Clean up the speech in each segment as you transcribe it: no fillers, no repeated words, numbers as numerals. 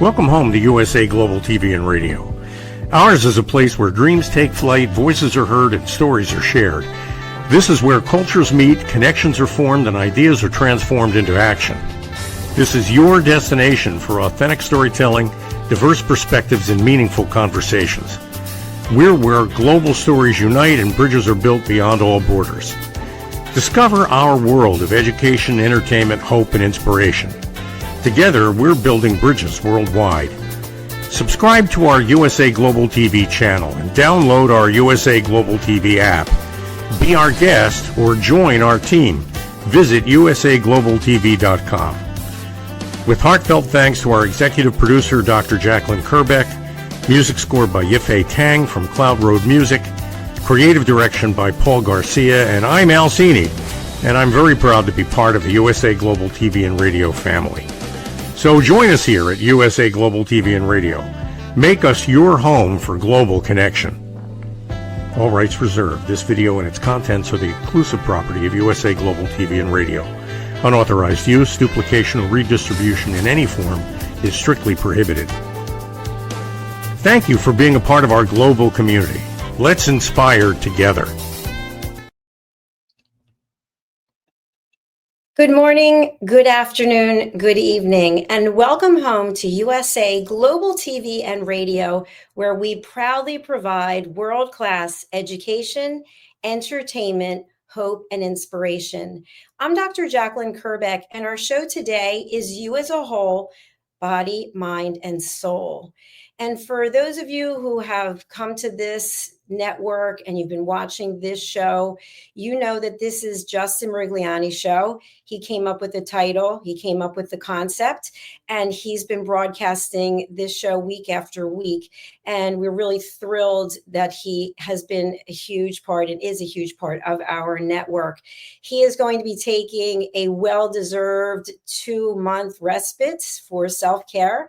Welcome home to USA Global TV and Radio. Ours is a place where dreams take flight, voices are heard, and stories are shared. This is where cultures meet, connections are formed, and ideas are transformed into action. This is your destination for authentic storytelling, diverse perspectives, and meaningful conversations. We're where global stories unite and bridges are built beyond all borders. Discover our world of education, entertainment, hope, and inspiration. Together, we're building bridges worldwide. Subscribe to our USA Global TV channel and download our USA Global TV app. Be our guest or join our team. Visit usaglobaltv.com. With heartfelt thanks to our executive producer, Dr. Jacalyn Kerbeck, music scored by Yifei Tang from Cloud Road Music, creative direction by Paul Garcia, and I'm Al Cini, and I'm very proud to be part of the USA Global TV and Radio family. So join us here at USA Global TV and Radio. Make us your home for global connection. All rights reserved. This video and its contents are the exclusive property of USA Global TV and Radio. Unauthorized use, duplication, or redistribution in any form is strictly prohibited. Thank you for being a part of our global community. Let's inspire together. Good morning, good afternoon, good evening, and welcome home to USA Global TV and Radio, where we proudly provide world-class education, entertainment, hope, and inspiration. I'm Dr. Jacalyn Kerbeck, and our show today is You as a Whole, Body, Mind, and Soul. And for those of you who have come to this network and you've been watching this show, you know that this is Justin Merigliani's show. He came up with the title, he came up with the concept, and he's been broadcasting this show week after week. And we're really thrilled that he has been a huge part and is a huge part of our network. He is going to be taking a well-deserved 2-month respite for self-care.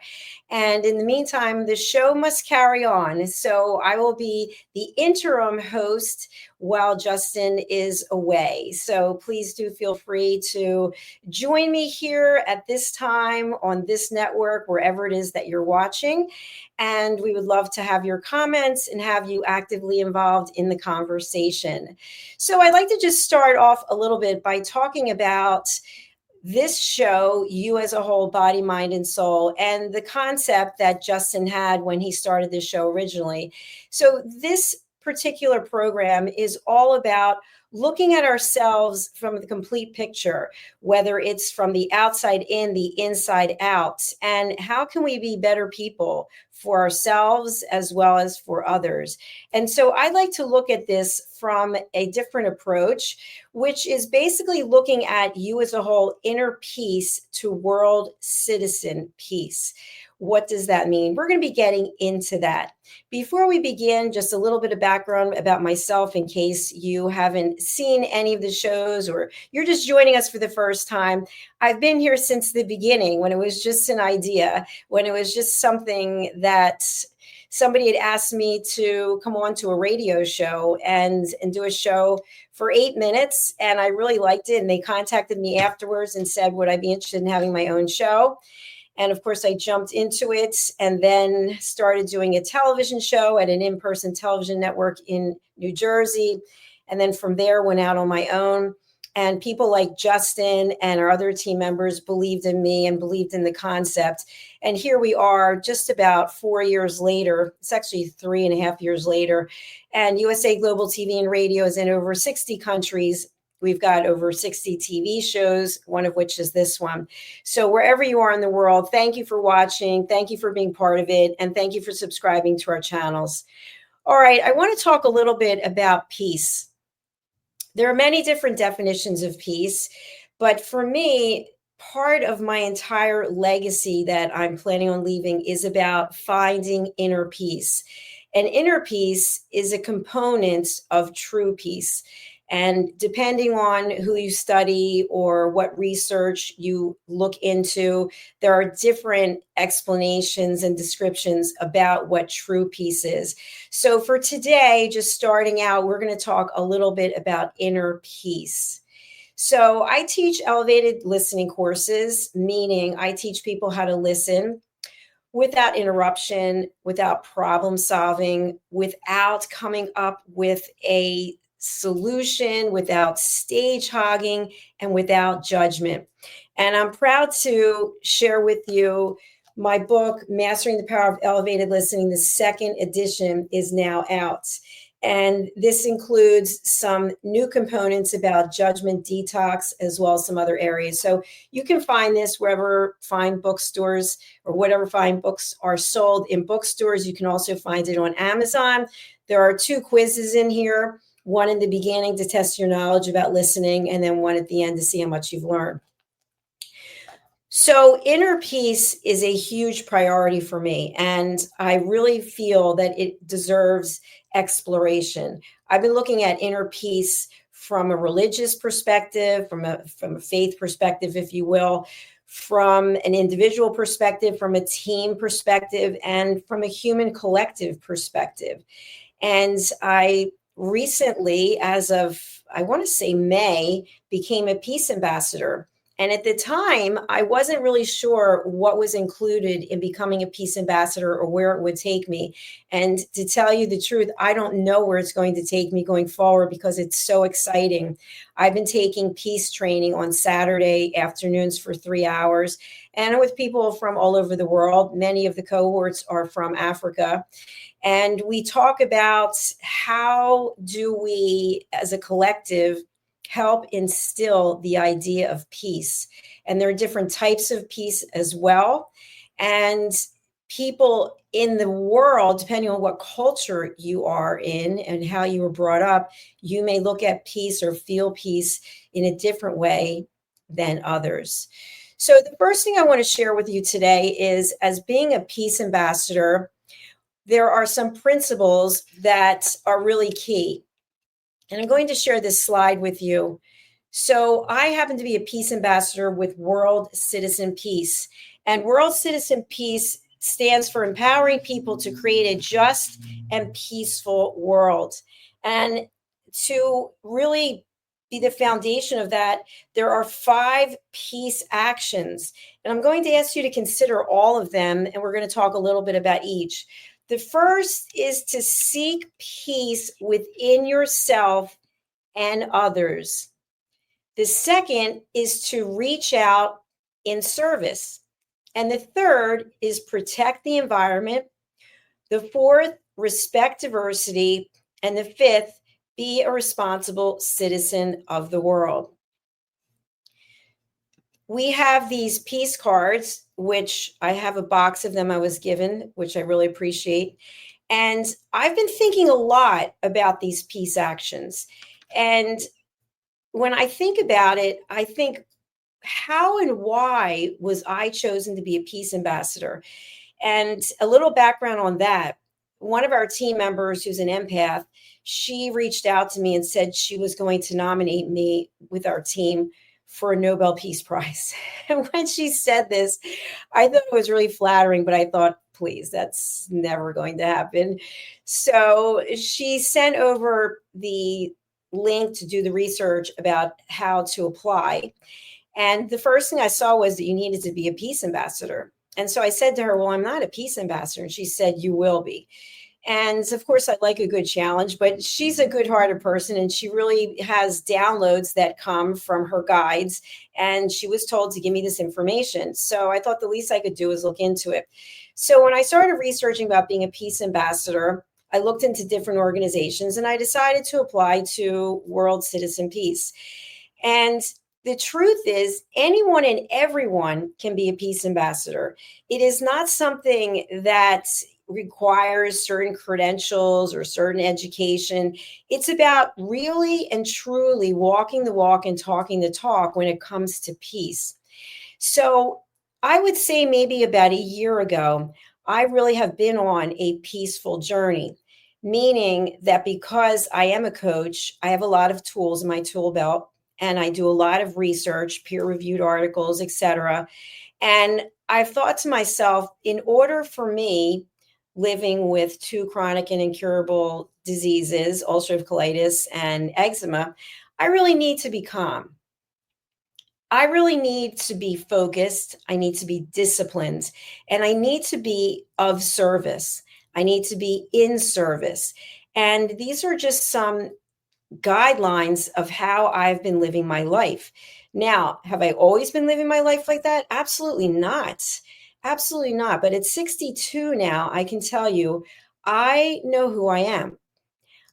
And in the meantime, the show must carry on. So I will be the interim host while Justin is away. So please do feel free to join me here at this time on this network, wherever it is that you're watching. And we would love to have your comments and have you actively involved in the conversation. So I'd like to just start off a little bit by talking about this show, You as a Whole, Body, Mind, and Soul, and the concept that Justin had when he started this show originally. So this particular program is all about looking at ourselves from the complete picture, whether it's from the outside in, the inside out, and how can we be better people for ourselves as well as for others. And so I'd like to look at this from a different approach, which is basically looking at you as a whole, inner peace to world citizen peace. What does that mean? We're going to be getting into that. Before we begin, just a little bit of background about myself in case you haven't seen any of the shows or you're just joining us for the first time. I've been here since the beginning when it was just an idea, when it was just something that somebody had asked me to come on to a radio show and do a show for 8 minutes. And I really liked it. And they contacted me afterwards and said, would I be interested in having my own show? And of course, I jumped into it and then started doing a television show at an in-person television network in New Jersey. And then from there, went out on my own. And people like Justin and our other team members believed in me and believed in the concept. And here we are just about 4 years later. It's actually 3.5 years later. And USA Global TV and Radio is in over 60 countries. We've got over 60 TV shows, one of which is this one. So wherever you are in the world, thank you for watching. Thank you for being part of it. And thank you for subscribing to our channels. All right, I want to talk a little bit about peace. There are many different definitions of peace, but for me, part of my entire legacy that I'm planning on leaving is about finding inner peace. And inner peace is a component of true peace. And depending on who you study or what research you look into, there are different explanations and descriptions about what true peace is. So for today, just starting out, we're going to talk a little bit about inner peace. So I teach elevated listening courses, meaning I teach people how to listen without interruption, without problem solving, without coming up with a solution, without stage hogging, and without judgment. And I'm proud to share with you my book, Mastering the Power of Elevated Listening. The second edition is now out. And this includes some new components about judgment detox, as well as some other areas. So you can find this wherever fine bookstores or whatever fine books are sold in bookstores. You can also find it on Amazon. There are 2 quizzes in here, one in the beginning to test your knowledge about listening, and then one at the end to see how much you've learned. So inner peace is a huge priority for me, and I really feel that it deserves exploration. I've been looking at inner peace from a religious perspective, from a faith perspective, if you will, from an individual perspective, from a team perspective, and from a human collective perspective. And I recently, as of, I want to say May, became a peace ambassador. And at the time, I wasn't really sure what was included in becoming a peace ambassador or where it would take me. And to tell you the truth, I don't know where it's going to take me going forward because it's so exciting. I've been taking peace training on Saturday afternoons for 3 hours, and with people from all over the world. Many of the cohorts are from Africa. And we talk about how do we, as a collective, help instill the idea of peace. And there are different types of peace as well. And people in the world, depending on what culture you are in and how you were brought up, you may look at peace or feel peace in a different way than others. So the first thing I want to share with you today is, as being a peace ambassador, there are some principles that are really key. And I'm going to share this slide with you. So I happen to be a peace ambassador with World Citizen Peace. And World Citizen Peace stands for empowering people to create a just and peaceful world. And to really be the foundation of that, there are 5 peace actions. And I'm going to ask you to consider all of them, and we're going to talk a little bit about each. The first is to seek peace within yourself and others. The second is to reach out in service. And the third is protect the environment. The fourth, respect diversity. And the fifth, be a responsible citizen of the world. We have these peace cards, which I have a box of them I was given, which I really appreciate. And I've been thinking a lot about these peace actions. And when I think about it, I think, how and why was I chosen to be a peace ambassador? And a little background on that. One of our team members, who's an empath, she reached out to me and said she was going to nominate me with our team for a Nobel Peace Prize. And when she said this, I thought it was really flattering, but I thought, please, that's never going to happen. So she sent over the link to do the research about how to apply. And the first thing I saw was that you needed to be a peace ambassador. And so I said to her, well, I'm not a peace ambassador. And she said, you will be. And of course, I like a good challenge, but she's a good-hearted person, and she really has downloads that come from her guides. And she was told to give me this information. So I thought the least I could do is look into it. So when I started researching about being a peace ambassador, I looked into different organizations, and I decided to apply to World Citizen Peace. And the truth is, anyone and everyone can be a peace ambassador. It is not something that requires certain credentials or certain education. It's about really and truly walking the walk and talking the talk when it comes to peace. So I would say maybe about a year ago, I really have been on a peaceful journey, meaning that because I am a coach, I have a lot of tools in my tool belt, and I do a lot of research, peer-reviewed articles, etc. And I've thought to myself, in order for me, living with 2 chronic and incurable diseases, ulcerative colitis and eczema, I really need to be calm. I really need to be focused. I need to be disciplined, and I need to be of service. I need to be in service. And these are just some guidelines of how I've been living my life. Now, have I always been living my life like that? Absolutely not. Absolutely not. But at 62 now, I can tell you, I know who I am.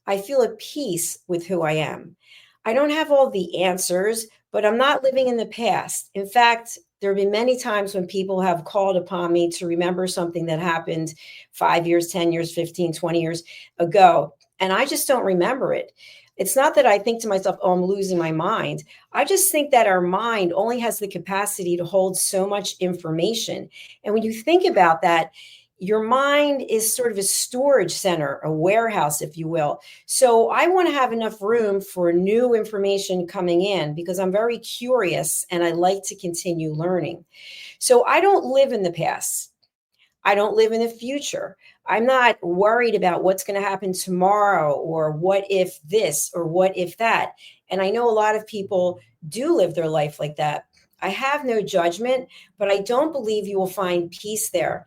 I feel at peace with who I am. I don't have all the answers, but I'm not living in the past. In fact, there have been many times when people have called upon me to remember something that happened 5 years, 10 years, 15, 20 years ago, and I just don't remember it. It's not that I think to myself, oh, I'm losing my mind. I just think that our mind only has the capacity to hold so much information. And when you think about that, your mind is sort of a storage center, a warehouse, if you will. So I want to have enough room for new information coming in because I'm very curious and I like to continue learning. So I don't live in the past. I don't live in the future. I'm not worried about what's going to happen tomorrow or what if this or what if that. And I know a lot of people do live their life like that. I have no judgment, but I don't believe you will find peace there.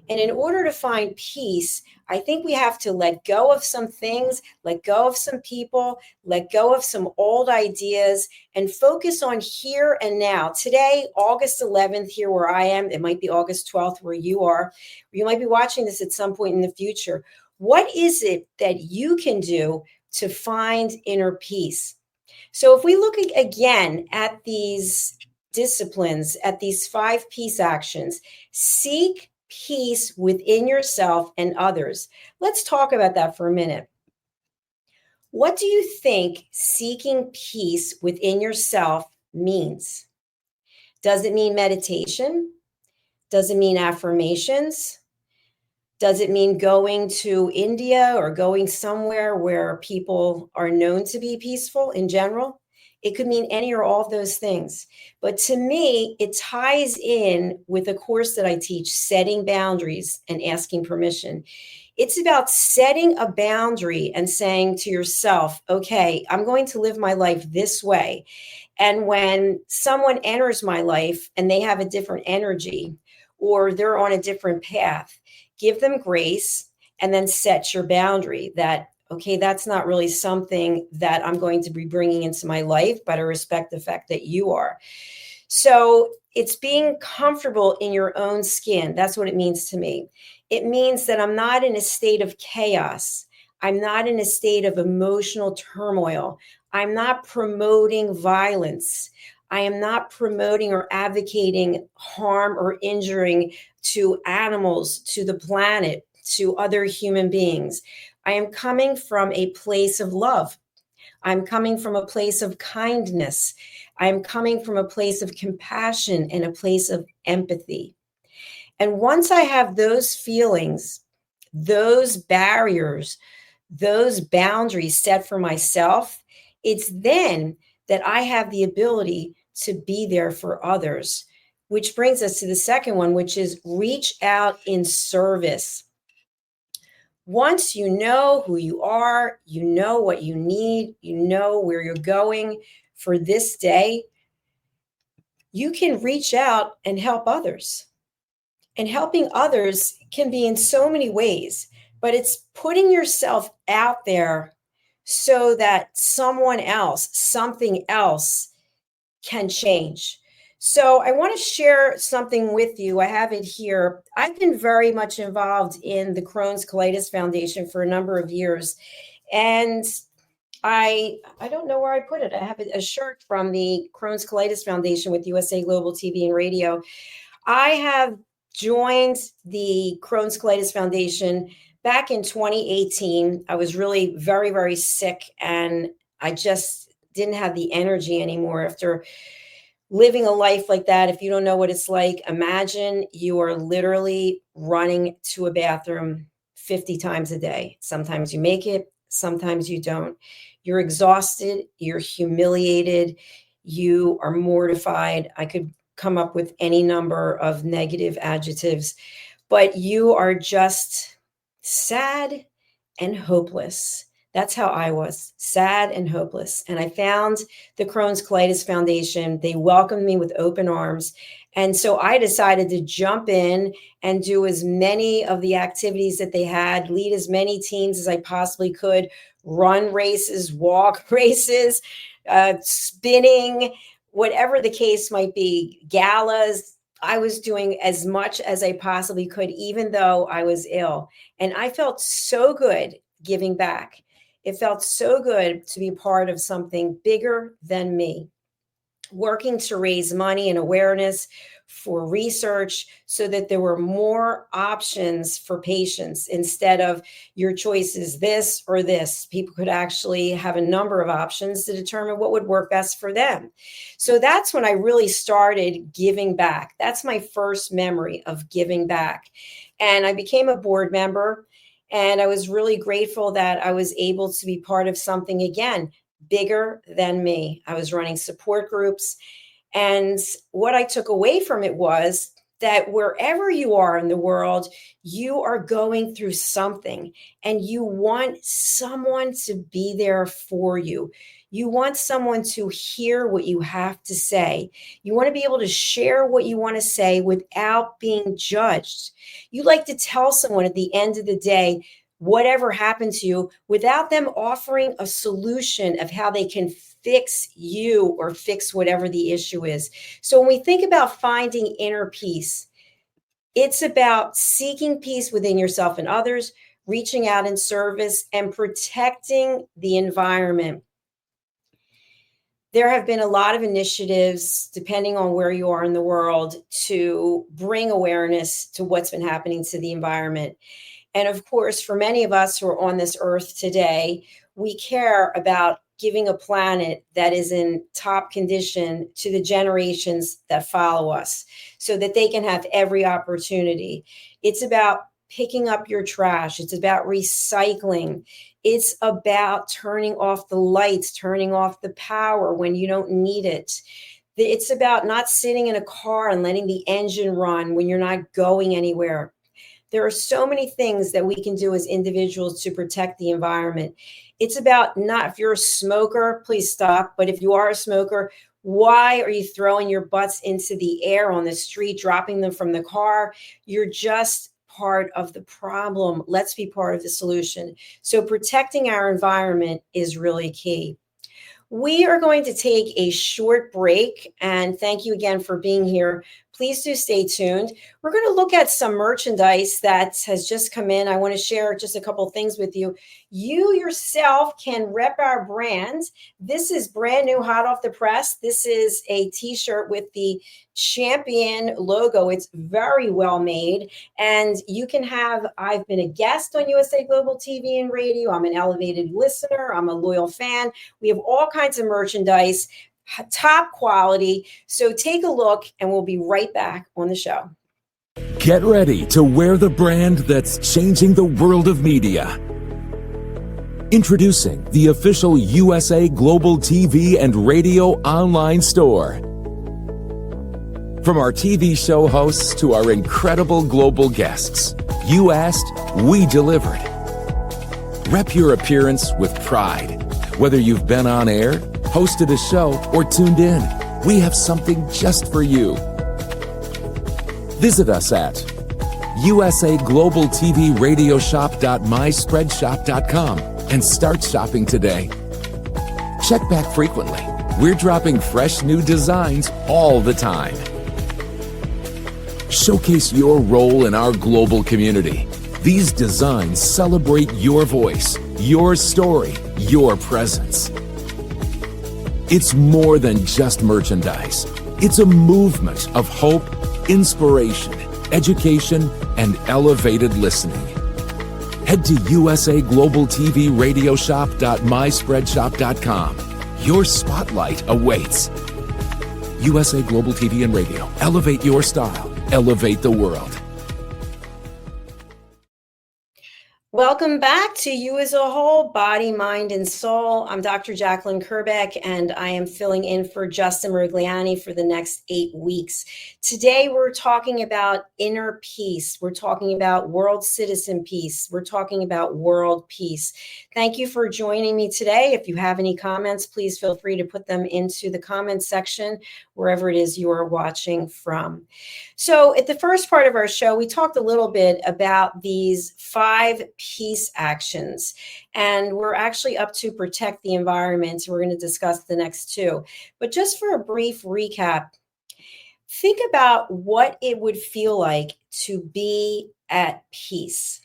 And in order to find peace, I think we have to let go of some things, let go of some people, let go of some old ideas, and focus on here and now. Today, August 11th, here where I am, it might be August 12th where you are. You might be watching this at some point in the future. What is it that you can do to find inner peace? So if we look again at these disciplines, at these 5 peace actions, seek peace within yourself and others. Let's talk about that for a minute. What do you think seeking peace within yourself means? Does it mean meditation? Does it mean affirmations? Does it mean going to India or going somewhere where people are known to be peaceful in general? It could mean any or all of those things. But to me, it ties in with a course that I teach, setting boundaries and asking permission. It's about setting a boundary and saying to yourself, okay, I'm going to live my life this way. And when someone enters my life and they have a different energy or they're on a different path, give them grace and then set your boundary that, okay, that's not really something that I'm going to be bringing into my life, but I respect the fact that you are. So it's being comfortable in your own skin. That's what it means to me. It means that I'm not in a state of chaos. I'm not in a state of emotional turmoil. I'm not promoting violence. I am not promoting or advocating harm or injuring to animals, to the planet, to other human beings. I am coming from a place of love. I'm coming from a place of kindness. I'm coming from a place of compassion and a place of empathy. And once I have those feelings, those barriers, those boundaries set for myself, it's then that I have the ability to be there for others, which brings us to the second one, which is reach out in service. Once you know who you are, you know what you need, you know where you're going for this day, you can reach out and help others. And helping others can be in so many ways, but it's putting yourself out there so that someone else, something else can change. So I want to share something with you. I have it here. I've been very much involved in the Crohn's Colitis Foundation for a number of years. And I don't know where I put it. I have a shirt from the Crohn's Colitis Foundation with USA Global TV and Radio. I have joined the Crohn's Colitis Foundation back in 2018. I was really very, very sick and I just didn't have the energy anymore after living a life like that. If you don't know what it's like, imagine you are literally running to a bathroom 50 times a day. Sometimes you make it, sometimes you don't. You're exhausted, you're humiliated, you are mortified. I could come up with any number of negative adjectives, but you are just sad and hopeless. That's how I was, sad and hopeless. And I found the Crohn's Colitis Foundation. They welcomed me with open arms. And so I decided to jump in and do as many of the activities that they had, lead as many teams as I possibly could, run races, walk races, spinning, whatever the case might be, galas. I was doing as much as I possibly could, even though I was ill. And I felt so good giving back. It felt so good to be part of something bigger than me, working to raise money and awareness for research so that there were more options for patients instead of your choice is this or this. People could actually have a number of options to determine what would work best for them. So that's when I really started giving back. That's my first memory of giving back. And I became a board member, and I was really grateful that I was able to be part of something, again, bigger than me. I was running support groups. And what I took away from it was that wherever you are in the world, you are going through something and you want someone to be there for you. You want someone to hear what you have to say. You want to be able to share what you want to say without being judged. You like to tell someone at the end of the day, whatever happened to you, without them offering a solution of how they can fix you or fix whatever the issue is. So when we think about finding inner peace, it's about seeking peace within yourself and others, reaching out in service, and protecting the environment. There have been a lot of initiatives, depending on where you are in the world, to bring awareness to what's been happening to the environment. And of course, for many of us who are on this earth today, we care about giving a planet that is in top condition to the generations that follow us so that they can have every opportunity. It's about picking up your trash. It's about recycling. It's about turning off the lights, turning off the power when you don't need it. It's about not sitting in a car and letting the engine run when you're not going anywhere. There are so many things that we can do as individuals to protect the environment. It's about not, if you're a smoker, please stop. But if you are a smoker, why are you throwing your butts into the air on the street, dropping them from the car? You're just part of the problem. Let's be part of the solution. So protecting our environment is really key. We are going to take a short break, and thank you again for being here. Please do stay tuned. We're going to look at some merchandise that has just come in. I want to share just a couple of things with you. You yourself can rep our brand. This is brand new, hot off the press. This is a t-shirt with the Champion logo. It's very well made. And you can have, I've been a guest on USA Global TV and Radio. I'm an elevated listener. I'm a loyal fan. We have all kinds of merchandise, top quality. So take a look, and we'll be right back on the show. Get ready to wear the brand that's changing the world of media. Introducing the official USA Global TV and Radio online store. From our TV show hosts to our incredible global guests, you asked, we delivered. Rep your appearance with pride. Whether you've been on air, hosted a show, or tuned in, we have something just for you. Visit us at usaglobaltvradioshoп.myspreadshop.com and start shopping today. Check back frequently. We're dropping fresh new designs all the time. Showcase your role in our global community. These designs celebrate your voice, your story, your presence. It's more than just merchandise. It's a movement of hope, inspiration, education, and elevated listening. Head to usaglobaltvradioshoп.myspreadshop.com. Your spotlight awaits. USA Global TV and Radio. Elevate your style. Elevate the world. Welcome back to You as a Whole, Body, Mind, and Soul. I'm Dr. Jacalyn Kerbeck, and I am filling in for Justin Merigliani for the next 8 weeks. Today, we're talking about inner peace. We're talking about world citizen peace. We're talking about world peace. Thank you for joining me today. If you have any comments, please feel free to put them into the comments section, wherever it is you are watching from. So at the first part of our show, we talked a little bit about these 5 peace actions, and we're actually up to protect the environment. So we're going to discuss the next 2. But just for a brief recap, think about what it would feel like to be at peace.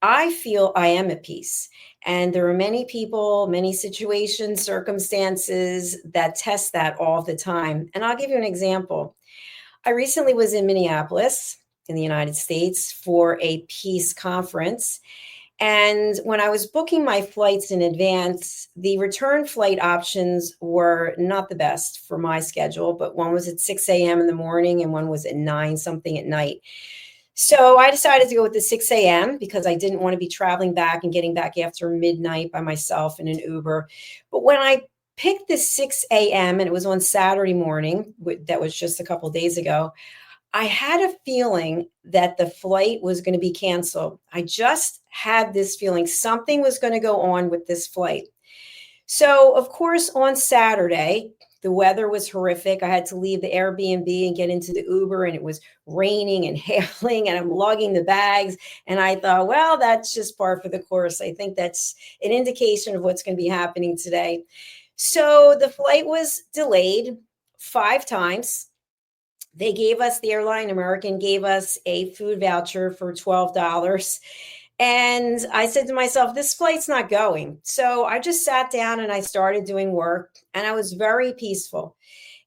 I feel I am at peace. And there are many people, many situations, circumstances that test that all the time. And I'll give you an example. I recently was in Minneapolis in the United States for a peace conference. And when I was booking my flights in advance, the return flight options were not the best for my schedule, but one was at 6 a.m. in the morning and one was at 9 something at night. So I decided to go with the 6 a.m. because I didn't want to be traveling back and getting back after midnight by myself in an Uber. But when I picked the 6 a.m. and it was on Saturday morning, that was just a couple of days ago, I had a feeling that the flight was going to be canceled. I just had this feeling something was going to go on with this flight. So, of course, on Saturday, the weather was horrific. I had to leave the Airbnb and get into the Uber, and it was raining and hailing, and I'm lugging the bags. And I thought, well, that's just par for the course. I think that's an indication of what's going to be happening today. So the flight was delayed 5 times. They gave us, the airline, American, gave us a food voucher for $12. And I said to myself, this flight's not going. So I just sat down and I started doing work, and I was very peaceful.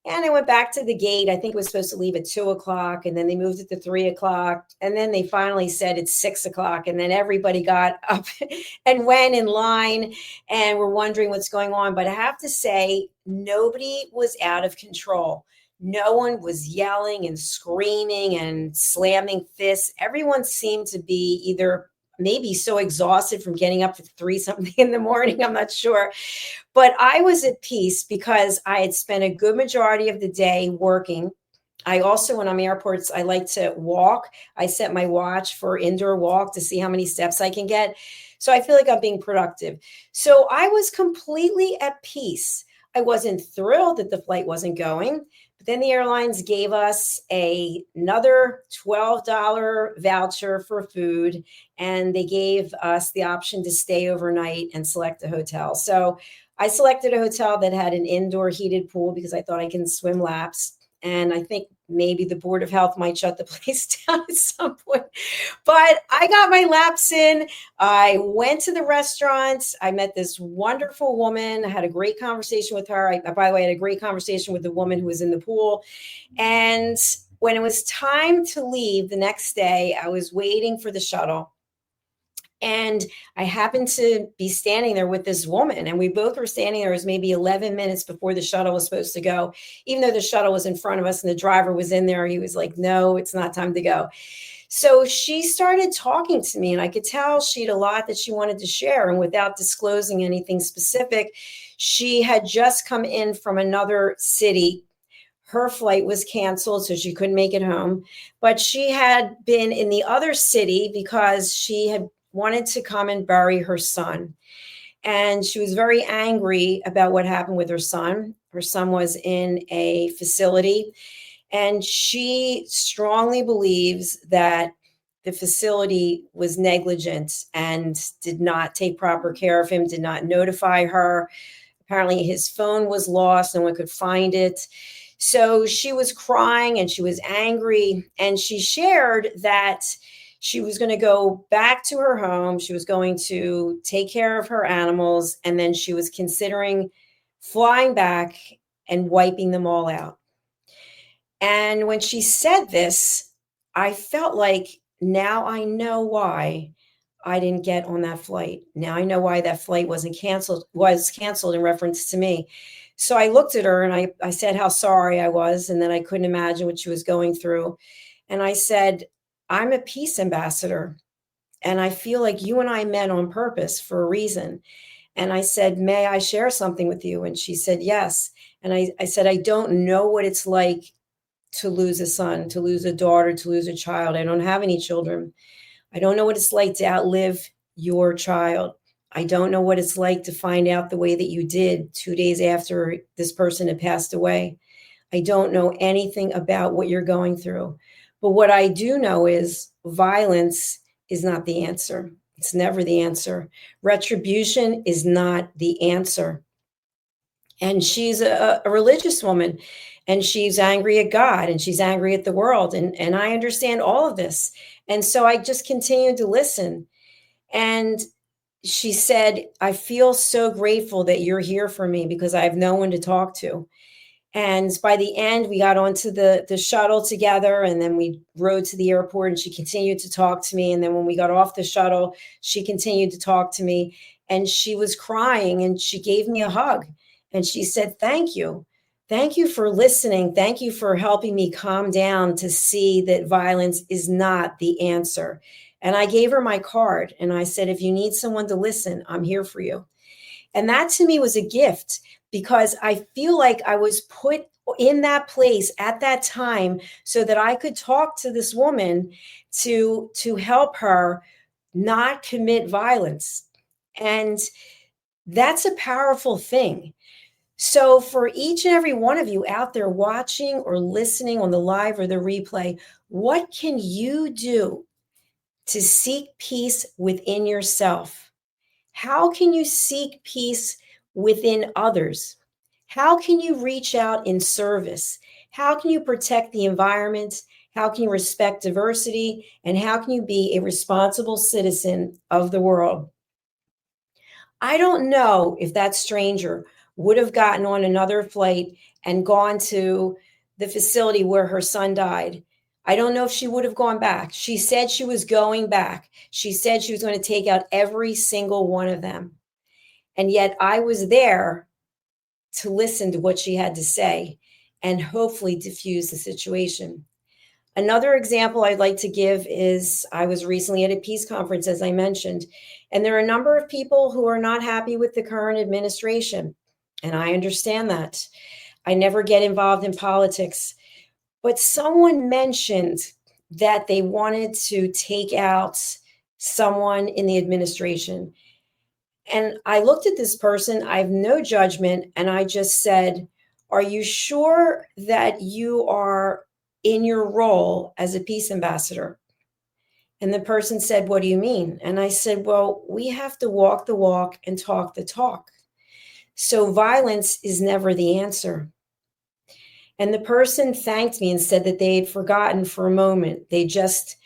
And I went back to the gate. I think it was supposed to leave at 2:00, and then they moved it to 3:00. And then they finally said it's 6:00. And then everybody got up and went in line and were wondering what's going on. But I have to say, nobody was out of control. No one was yelling and screaming and slamming fists. Everyone seemed to be either maybe so exhausted from getting up at 3 something in the morning. I'm not sure. But I was at peace because I had spent a good majority of the day working. I also, when I'm in airports, I like to walk. I set my watch for indoor walk to see how many steps I can get. So I feel like I'm being productive. So I was completely at peace. I wasn't thrilled that the flight wasn't going. But then the airlines gave us another $12 voucher for food, and they gave us the option to stay overnight and select a hotel. So I selected a hotel that had an indoor heated pool because I thought I can swim laps. And I think maybe the Board of Health might shut the place down at some point. But I got my laps in. I went to the restaurants. I met this wonderful woman. I had a great conversation with her. By the way, I had a great conversation with the woman who was in the pool. And when it was time to leave the next day, I was waiting for the shuttle. And I happened to be standing there with this woman, and we both were standing there. It was maybe 11 minutes before the shuttle was supposed to go. Even though the shuttle was in front of us and the driver was in there, he was like, no, it's not time to go. So she started talking to me, and I could tell she had a lot that she wanted to share. And without disclosing anything specific, she had just come in from another city. Her flight was canceled, so she couldn't make it home. But she had been in the other city because she had wanted to come and bury her son. And she was very angry about what happened with her son. Her son was in a facility, and she strongly believes that the facility was negligent and did not take proper care of him, did not notify her. Apparently his phone was lost, no one could find it. So she was crying and she was angry, and she shared that she was going to go back to her home. She was going to take care of her animals, and then she was considering flying back and wiping them all out. And when she said this, I felt like now I know why I didn't get on that flight. Now I know why that flight was canceled in reference to me. So I looked at her and I said how sorry I was, and that I couldn't imagine what she was going through. And I said, I'm a peace ambassador. And I feel like you and I met on purpose for a reason. And I said, may I share something with you? And she said, yes. And I said, I don't know what it's like to lose a son, to lose a daughter, to lose a child. I don't have any children. I don't know what it's like to outlive your child. I don't know what it's like to find out the way that you did 2 days after this person had passed away. I don't know anything about what you're going through. But what I do know is violence is not the answer. It's never the answer. Retribution is not the answer. And she's a religious woman, and she's angry at God, and she's angry at the world. And I understand all of this. And so I just continued to listen. And she said, I feel so grateful that you're here for me because I have no one to talk to. And by the end, we got onto the shuttle together, and then we rode to the airport, and she continued to talk to me. And then when we got off the shuttle, she continued to talk to me, and she was crying, and she gave me a hug. And she said, thank you. Thank you for listening. Thank you for helping me calm down to see that violence is not the answer. And I gave her my card, and I said, if you need someone to listen, I'm here for you. And that to me was a gift, because I feel like I was put in that place at that time so that I could talk to this woman to help her not commit violence. And that's a powerful thing. So for each and every one of you out there watching or listening on the live or the replay, what can you do to seek peace within yourself? How can you seek peace within others? How can you reach out in service? How can you protect the environment? How can you respect diversity? And how can you be a responsible citizen of the world? I don't know if that stranger would have gotten on another flight and gone to the facility where her son died. I don't know if she would have gone back. She said she was going back. She said she was going to take out every single one of them. And yet I was there to listen to what she had to say and hopefully diffuse the situation. Another example I'd like to give is I was recently at a peace conference, as I mentioned, and there are a number of people who are not happy with the current administration. And I understand that. I never get involved in politics. But someone mentioned that they wanted to take out someone in the administration. And I looked at this person, I have no judgment, and I just said, are you sure that you are in your role as a peace ambassador? And the person said, what do you mean? And I said, well, we have to walk the walk and talk the talk. So violence is never the answer. And the person thanked me and said that they had forgotten for a moment. They just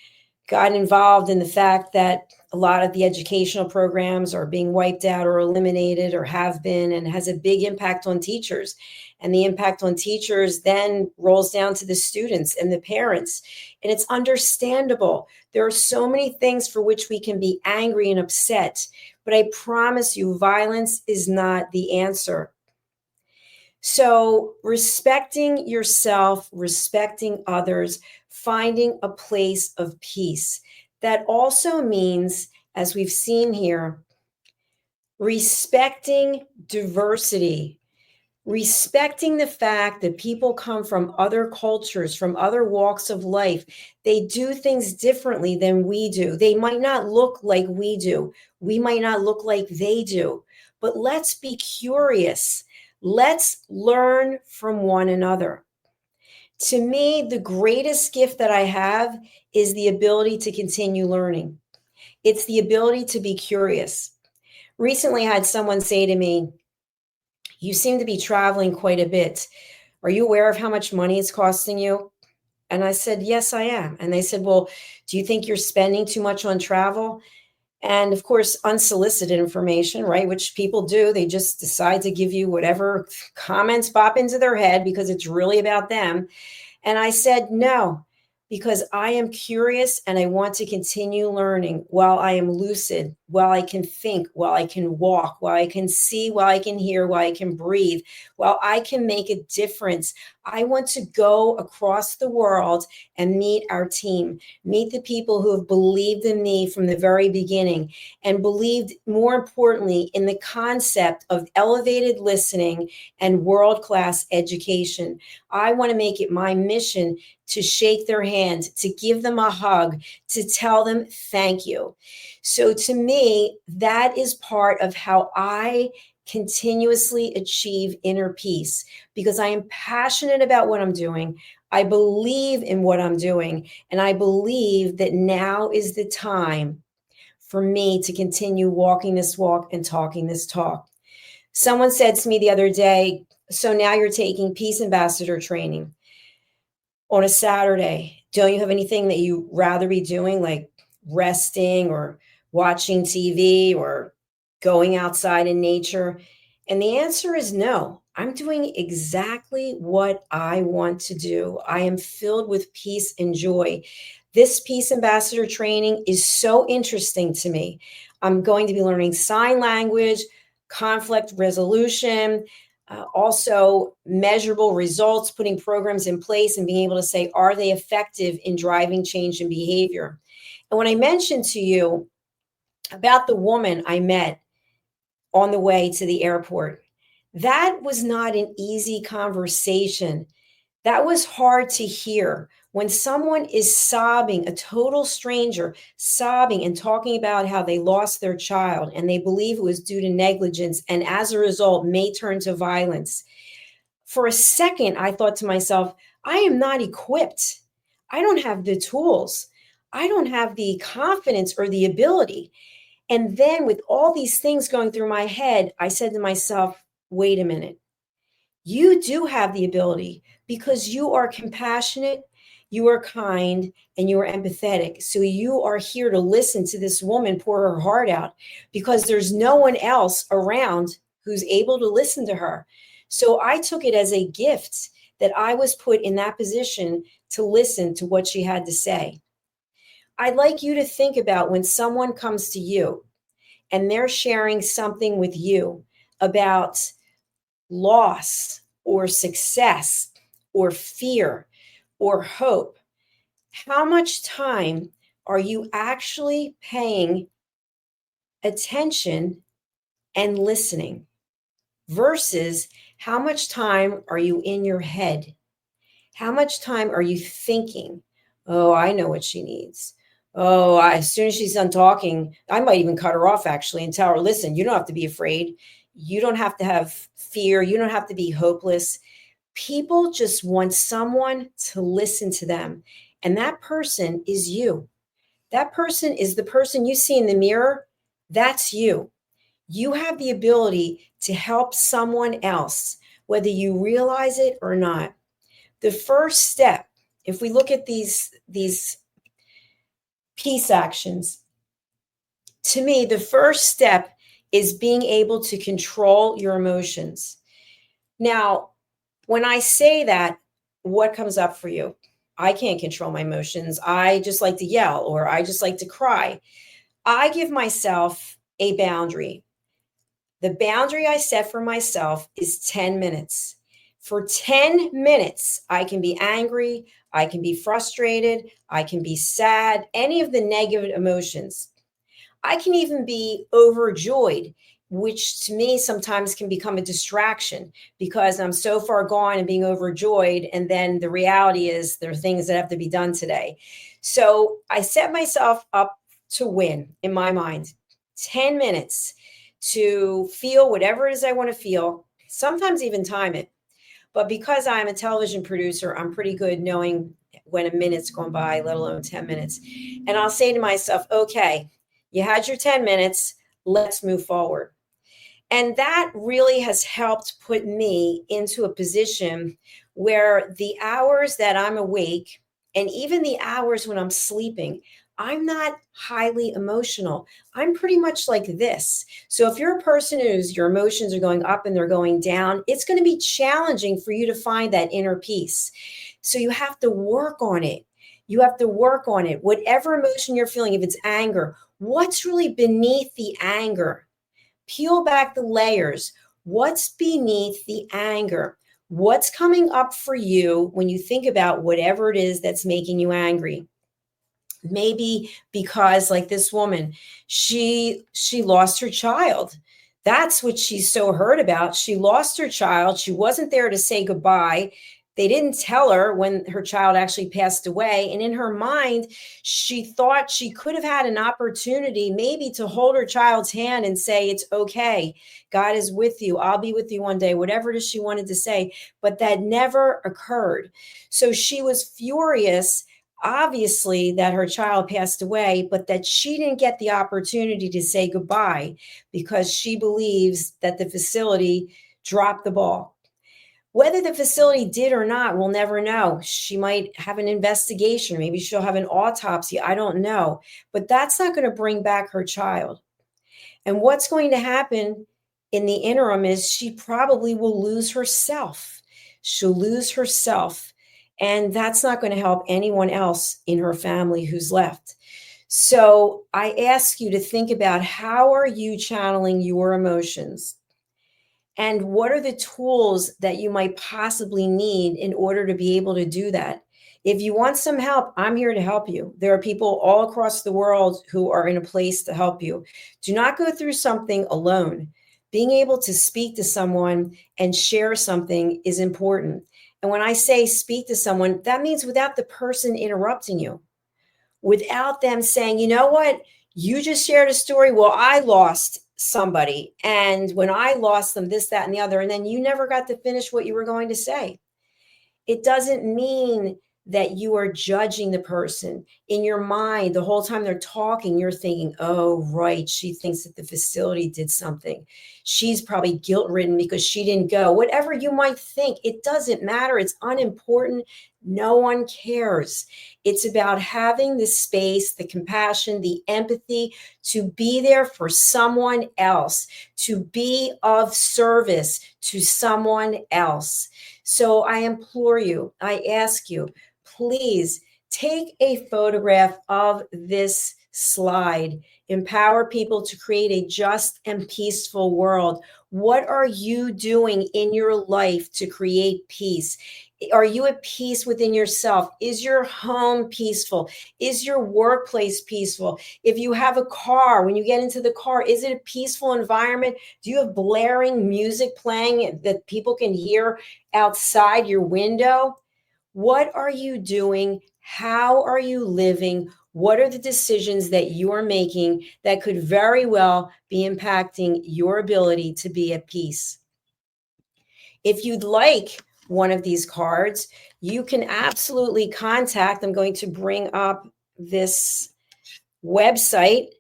got involved in the fact that a lot of the educational programs are being wiped out or eliminated or have been, and has a big impact on teachers. And the impact on teachers then rolls down to the students and the parents. And it's understandable. There are so many things for which we can be angry and upset. But I promise you, violence is not the answer. So respecting yourself, respecting others, finding a place of peace. That also means, as we've seen here, respecting diversity, respecting the fact that people come from other cultures, from other walks of life. They do things differently than we do. They might not look like we do. We might not look like they do. But let's be curious. Let's learn from one another. To me, the greatest gift that I have is the ability to continue learning. It's the ability to be curious. Recently, I had someone say to me, you seem to be traveling quite a bit. Are you aware of how much money it's costing you? And I said, yes, I am. And they said, well, do you think you're spending too much on travel? And of course, unsolicited information, right? Which people do. They just decide to give you whatever comments pop into their head because it's really about them. And I said, no, because I am curious and I want to continue learning while I am lucid, while I can think, while I can walk, while I can see, while I can hear, while I can breathe, while I can make a difference. I want to go across the world and meet our team, meet the people who have believed in me from the very beginning and believed, more importantly, in the concept of elevated listening and world-class education. I want to make it my mission to shake their hand, to give them a hug, to tell them thank you. So to me, that is part of how I continuously achieve inner peace, because I am passionate about what I'm doing. I believe in what I'm doing, and I believe that now is the time for me to continue walking this walk and talking this talk. Someone said to me the other day, so now you're taking peace ambassador training on a Saturday. Don't you have anything that you rather be doing, like resting or watching TV or going outside in nature? And the answer is no. I'm doing exactly what I want to do. I am filled with peace and joy. This Peace Ambassador training is so interesting to me. I'm going to be learning sign language, conflict resolution, also measurable results, putting programs in place and being able to say, are they effective in driving change in behavior? And when I mentioned to you about the woman I met on the way to the airport, that was not an easy conversation. That was hard to hear. When someone is sobbing, a total stranger sobbing and talking about how they lost their child and they believe it was due to negligence and as a result may turn to violence. For a second, I thought to myself, I am not equipped. I don't have the tools. I don't have the confidence or the ability. And then with all these things going through my head, I said to myself, wait a minute. You do have the ability because you are compassionate, you are kind, and you are empathetic. So you are here to listen to this woman pour her heart out because there's no one else around who's able to listen to her. So I took it as a gift that I was put in that position to listen to what she had to say. I'd like you to think about when someone comes to you and they're sharing something with you about loss or success or fear or hope. How much time are you actually paying attention and listening versus how much time are you in your head? How much time are you thinking, oh, I know what she needs. Oh, as soon as she's done talking, I might even cut her off actually and tell her, listen, you don't have to be afraid. You don't have to have fear. You don't have to be hopeless. People just want someone to listen to them. And that person is you. That person is the person you see in the mirror. That's you. You have the ability to help someone else, whether you realize it or not. The first step, if we look at these peace actions, to me, the first step is being able to control your emotions. Now, when I say that, what comes up for you? I can't control my emotions. I just like to yell or I just like to cry. I give myself a boundary. The boundary I set for myself is 10 minutes. For 10 minutes, I can be angry, I can be frustrated, I can be sad, any of the negative emotions. I can even be overjoyed, which to me sometimes can become a distraction because I'm so far gone and being overjoyed. And then the reality is there are things that have to be done today. So I set myself up to win in my mind, 10 minutes to feel whatever it is I want to feel, sometimes even time it. But because I'm a television producer, I'm pretty good knowing when a minute's gone by, let alone 10 minutes. And I'll say to myself, okay, you had your 10 minutes, let's move forward. And that really has helped put me into a position where the hours that I'm awake and even the hours when I'm sleeping, I'm not highly emotional. I'm pretty much like this. So if you're a person whose your emotions are going up and they're going down, it's going to be challenging for you to find that inner peace. So you have to work on it. You have to work on it. Whatever emotion you're feeling, if it's anger, what's really beneath the anger? Peel back the layers. What's beneath the anger? What's coming up for you when you think about whatever it is that's making you angry? Maybe because, like this woman, she lost her child. That's what she's so hurt about. She lost her child. She wasn't there to say goodbye. They didn't tell her when her child actually passed away. And in her mind, she thought she could have had an opportunity maybe to hold her child's hand and say, it's okay. God is with you. I'll be with you one day, whatever it is she wanted to say. But that never occurred. So she was furious, obviously, that her child passed away, but that she didn't get the opportunity to say goodbye because she believes that the facility dropped the ball. Whether the facility did or not, we'll never know. She might have an investigation. Maybe she'll have an autopsy. I don't know. But that's not going to bring back her child. And what's going to happen in the interim is she probably will lose herself. She'll lose herself. And that's not going to help anyone else in her family who's left. So I ask you to think about, how are you channeling your emotions? And what are the tools that you might possibly need in order to be able to do that? If you want some help, I'm here to help you. There are people all across the world who are in a place to help you. Do not go through something alone. Being able to speak to someone and share something is important. And when I say speak to someone, that means without the person interrupting you, without them saying, you know what, you just shared a story. Well, I lost somebody. And when I lost them, this, that, and the other, and then you never got to finish what you were going to say. It doesn't mean that you are judging the person. In your mind, the whole time they're talking, you're thinking, oh, right, she thinks that the facility did something. She's probably guilt-ridden because she didn't go. Whatever you might think, it doesn't matter. It's unimportant. No one cares. It's about having the space, the compassion, the empathy to be there for someone else, to be of service to someone else. So I implore you, I ask you, please take a photograph of this slide. Empower people to create a just and peaceful world. What are you doing in your life to create peace? Are you at peace within yourself? Is your home peaceful? Is your workplace peaceful? If you have a car, when you get into the car, is it a peaceful environment? Do you have blaring music playing that people can hear outside your window? What are you doing? How are you living? What are the decisions that you are making that could very well be impacting your ability to be at peace? If you'd like one of these cards, you can absolutely contact. I'm going to bring up this website.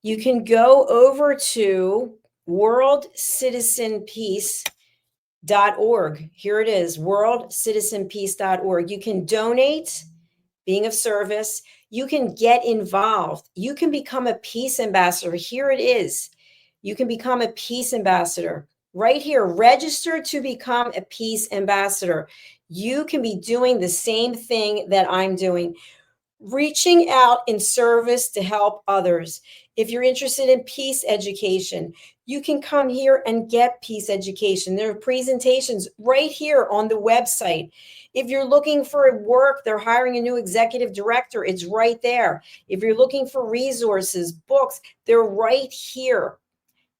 You can go over to worldcitizenpeace.org. Here it is, worldcitizenpeace.org. You can donate, being of service. You can get involved. You can become a peace ambassador. Here it is. You can become a peace ambassador. Right here, register to become a peace ambassador. You can be doing the same thing that I'm doing, reaching out in service to help others. If you're interested in peace education, you can come here and get peace education. There are presentations right here on the website. If you're looking for work, they're hiring a new executive director. It's right there. If you're looking for resources, books, they're right here.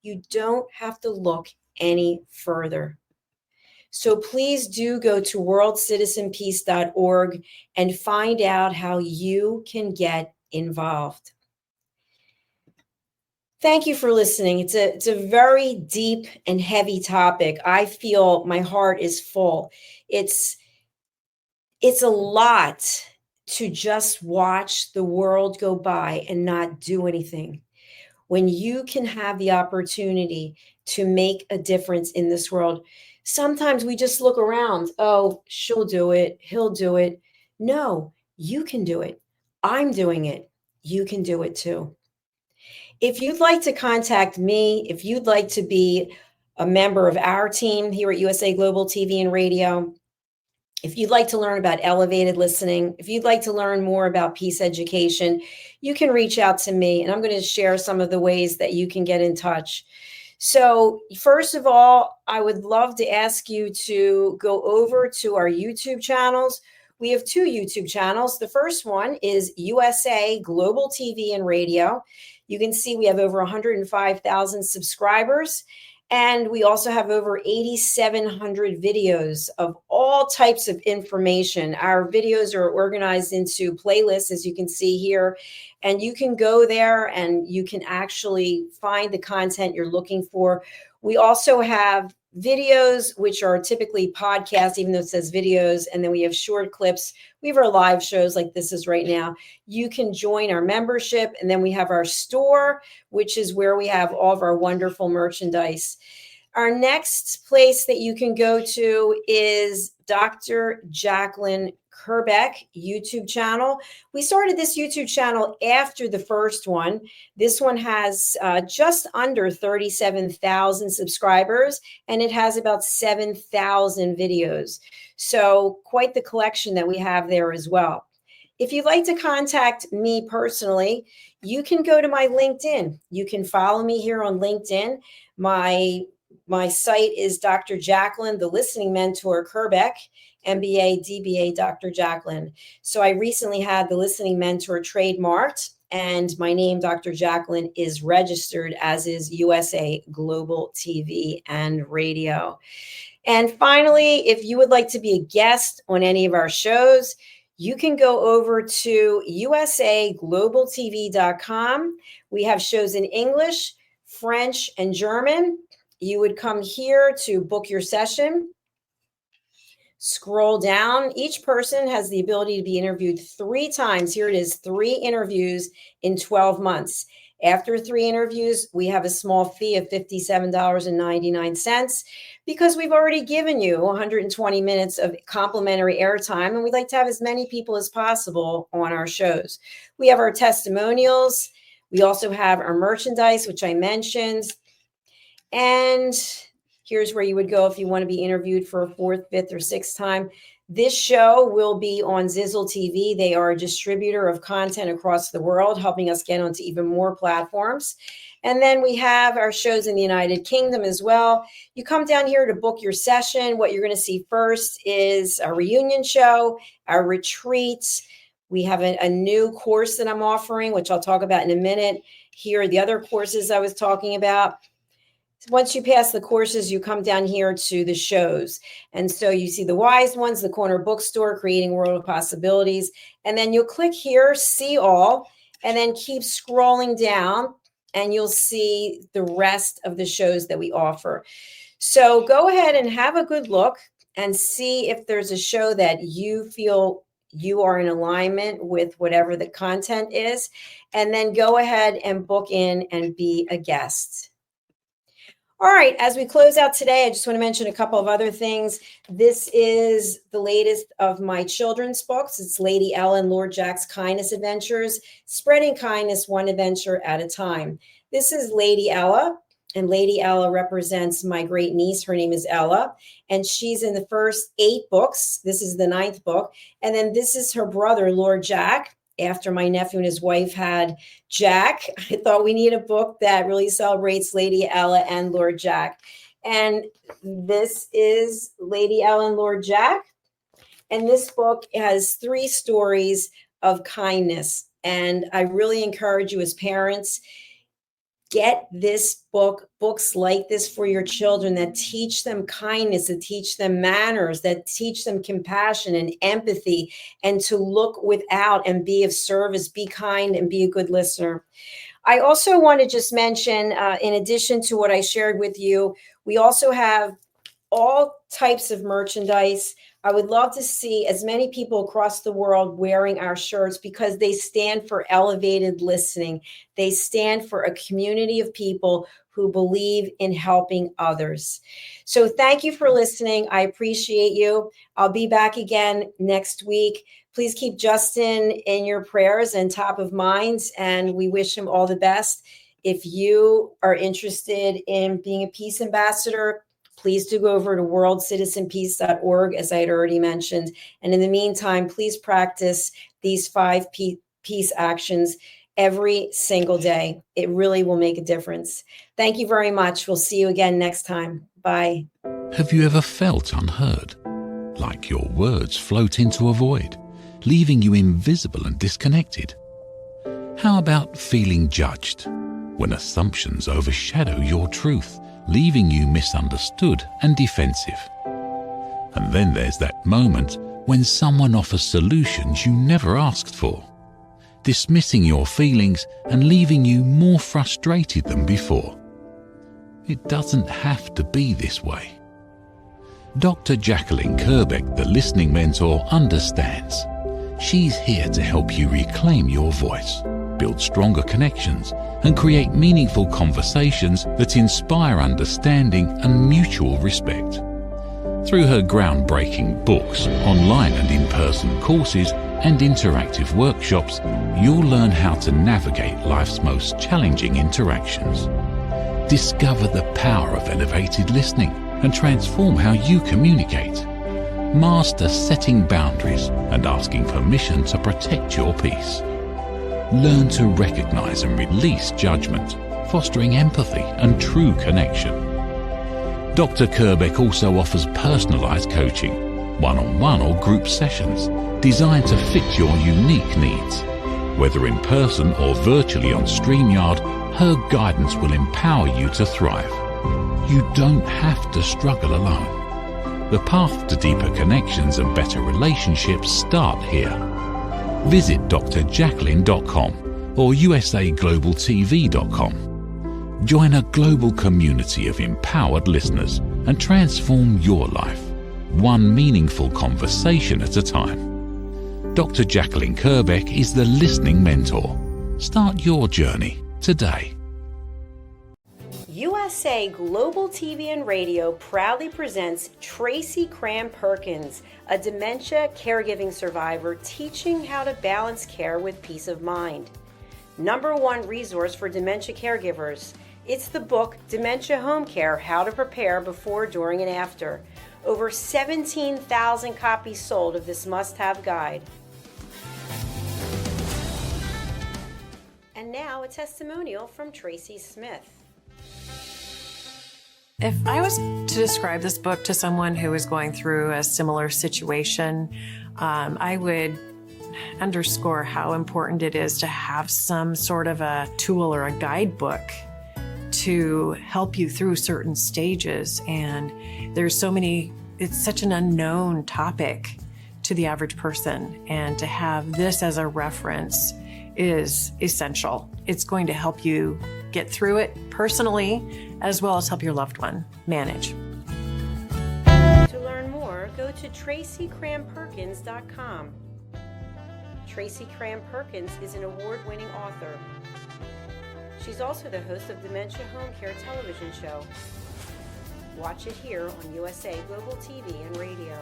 You don't have to look any further. So please do go to worldcitizenpeace.org and find out how you can get involved. Thank you for listening. It's a very deep and heavy topic. I feel my heart is full. It's a lot to just watch the world go by and not do anything. When you can have the opportunity to make a difference in this world, sometimes we just look around. Oh, she'll do it. He'll do it. No, you can do it. I'm doing it. You can do it too. If you'd like to contact me, if you'd like to be a member of our team here at USA Global TV and Radio, if you'd like to learn about elevated listening, if you'd like to learn more about peace education, you can reach out to me, and I'm going to share some of the ways that you can get in touch. So first of all, I would love to ask you to go over to our YouTube channels. We have two YouTube channels. The first one is USA Global TV and Radio. You can see we have over 105,000 subscribers. And we also have over 8,700 videos of all types of information. Our videos are organized into playlists, as you can see here. And you can go there and you can actually find the content you're looking for. We also have videos, which are typically podcasts, even though it says videos. And then we have short clips. We have our live shows like this is right now. You can join our membership. And then we have our store, which is where we have all of our wonderful merchandise. Our next place that you can go to is Dr. Jacalyn Kerbeck YouTube channel. We started this YouTube channel after the first one. This one has just under 37,000 subscribers, and it has about 7,000 videos. So quite the collection that we have there as well. If you'd like to contact me personally, you can go to my LinkedIn. You can follow me here on LinkedIn. My site is Dr. Jacalyn, the Listening Mentor Kerbeck, MBA, DBA, Dr. Jacalyn. So I recently had the Listening Mentor trademarked, and my name, Dr. Jacalyn, is registered, as is USA Global TV and Radio. And finally, if you would like to be a guest on any of our shows, you can go over to usaglobaltv.com. We have shows in English, French, and German. You would come here to book your session. Scroll down. Each person has the ability to be interviewed 3 times. Here it is, 3 interviews in 12 months. After 3 interviews, we have a small fee of $57.99 because we've already given you 120 minutes of complimentary airtime, and we'd like to have as many people as possible on our shows. We have our testimonials. We also have our merchandise, which I mentioned. And here's where you would go if you want to be interviewed for a 4th, 5th, or 6th time. This show will be on Zizzle TV. They are a distributor of content across the world, helping us get onto even more platforms. And then we have our shows in the United Kingdom as well. You come down here to book your session. What you're going to see first is a reunion show, our retreats. We have a new course that I'm offering, which I'll talk about in a minute. Here are the other courses I was talking about. Once you pass the courses, you come down here to the shows. And so you see the wise ones, the corner bookstore, creating world of possibilities. And then you'll click here, see all, and then keep scrolling down and you'll see the rest of the shows that we offer. So go ahead and have a good look and see if there's a show that you feel you are in alignment with whatever the content is. And then go ahead and book in and be a guest. All right, as we close out today, I just want to mention a couple of other things. This is the latest of my children's books. It's Lady Ella and Lord Jack's Kindness Adventures, spreading kindness one adventure at a time. This is Lady Ella, and Lady Ella represents my great niece. Her name is Ella, and she's in the first 8 books. This is the 9th book. And then this is her brother, Lord Jack. After my nephew and his wife had Jack, I thought we need a book that really celebrates Lady Ella and Lord Jack. And this is Lady Ella and Lord Jack. And this book has 3 stories of kindness. And I really encourage you as parents, get this book, books like this for your children that teach them kindness, that teach them manners, that teach them compassion and empathy, and to look without and be of service, be kind and be a good listener. I also want to just mention, in addition to what I shared with you, we also have all types of merchandise. I would love to see as many people across the world wearing our shirts because they stand for elevated listening. They stand for a community of people who believe in helping others. So thank you for listening. I appreciate you. I'll be back again next week. Please keep Justin in your prayers and top of mind, and we wish him all the best. If you are interested in being a peace ambassador, please do go over to worldcitizenpeace.org, as I had already mentioned. And in the meantime, please practice these 5 peace actions every single day. It really will make a difference. Thank you very much. We'll see you again next time. Bye. Have you ever felt unheard? Like your words float into a void, leaving you invisible and disconnected? How about feeling judged, when assumptions overshadow your truth, leaving you misunderstood and defensive? And then there's that moment when someone offers solutions you never asked for, dismissing your feelings and leaving you more frustrated than before. It doesn't have to be this way. Dr. Jacalyn Kerbeck, the listening mentor, understands. She's here to help you reclaim your voice, build stronger connections, and create meaningful conversations that inspire understanding and mutual respect. Through her groundbreaking books, online and in-person courses, and interactive workshops, you'll learn how to navigate life's most challenging interactions. Discover the power of elevated listening and transform how you communicate. Master setting boundaries and asking permission to protect your peace. Learn to recognize and release judgment, fostering empathy and true connection. Dr. Kerbeck also offers personalized coaching, one-on-one or group sessions designed to fit your unique needs. Whether in person or virtually on StreamYard, her guidance will empower you to thrive. You don't have to struggle alone. The path to deeper connections and better relationships start here. Visit drjacalyn.com or usaglobaltv.com. Join a global community of empowered listeners and transform your life, one meaningful conversation at a time. Dr. Jacalyn Kerbeck is the listening mentor. Start your journey today. USA Global TV and Radio proudly presents Tracy Cram Perkins, a dementia caregiving survivor teaching how to balance care with peace of mind. #1 resource for dementia caregivers. It's the book Dementia Home Care: How to Prepare Before, During, and After. Over 17,000 copies sold of this must-have guide. And now a testimonial from Tracy Smith. If I was to describe this book to someone who is going through a similar situation, I would underscore how important it is to have some sort of a tool or a guidebook to help you through certain stages. And there's so many, it's such an unknown topic to the average person. And to have this as a reference is essential. It's going to help you get through it personally, as well as help your loved one manage. To learn more, go to tracycramperkins.com. Tracy Cram Perkins is an award-winning author. She's also the host of Dementia Home Care television show. Watch it here on USA Global TV and Radio.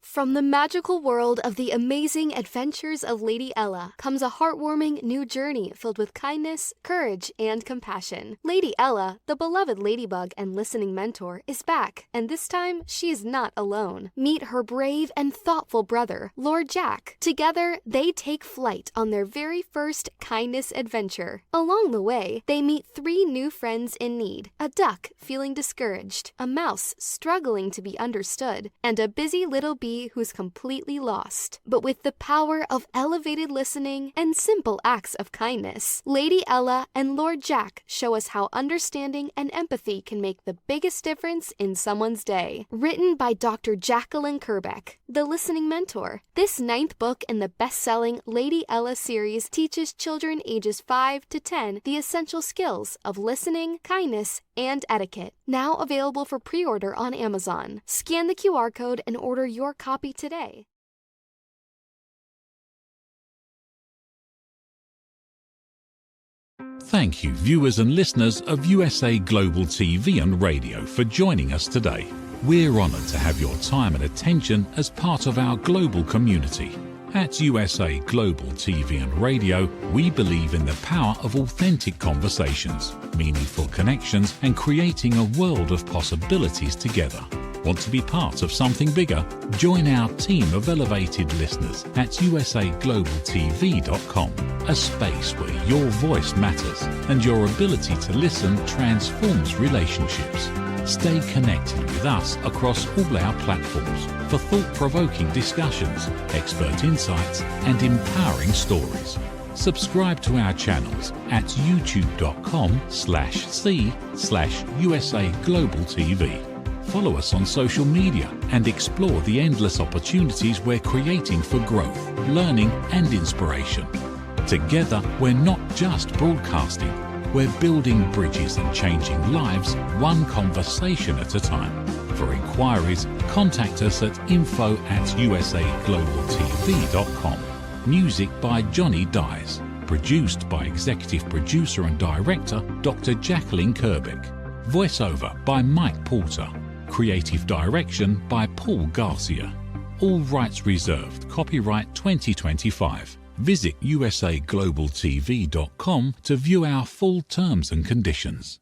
From the magical world of the amazing adventures of Lady Ella comes a heartwarming new journey filled with kindness, courage, and compassion. Lady Ella, the beloved ladybug and listening mentor, is back, and this time she is not alone. Meet her brave and thoughtful brother, Lord Jack. Together, they take flight on their very first kindness adventure. Along the way, they meet 3 new friends in need: a duck feeling discouraged, a mouse struggling to be understood, and a busy little bee who's completely lost. But with the power of elevated listening and simple acts of kindness, Lady Ella and Lord Jack show us how understanding and empathy can make the biggest difference in someone's day. Written by Dr. Jacalyn Kerbeck, the listening mentor, this 9th book in the best-selling Lady Ella series teaches children ages 5 to 10 the essential skills of listening, kindness, and etiquette. Now available for pre-order on Amazon. Scan the QR code and order your copy today. Thank you, viewers and listeners of USA Global TV and Radio, for joining us today. We're honored to have your time and attention as part of our global community. At USA Global TV and Radio, we believe in the power of authentic conversations, meaningful connections, and creating a world of possibilities together. Want to be part of something bigger? Join our team of elevated listeners at usaglobaltv.com, a space where your voice matters and your ability to listen transforms relationships. Stay connected with us across all our platforms for thought-provoking discussions, expert insights, and empowering stories. Subscribe to our channels at youtube.com/c/USA Global TV. Follow us on social media and explore the endless opportunities we're creating for growth, learning, and inspiration. Together, we're not just broadcasting, we're building bridges and changing lives one conversation at a time. For inquiries, contact us at info@usaglobaltv.com. Music by Johnny Dies. Produced by Executive Producer and Director Dr. Jacalyn Kerbeck. Voiceover by Mike Porter. Creative Direction by Paul Garcia. All rights reserved. Copyright 2025. Visit usaglobaltv.com to view our full terms and conditions.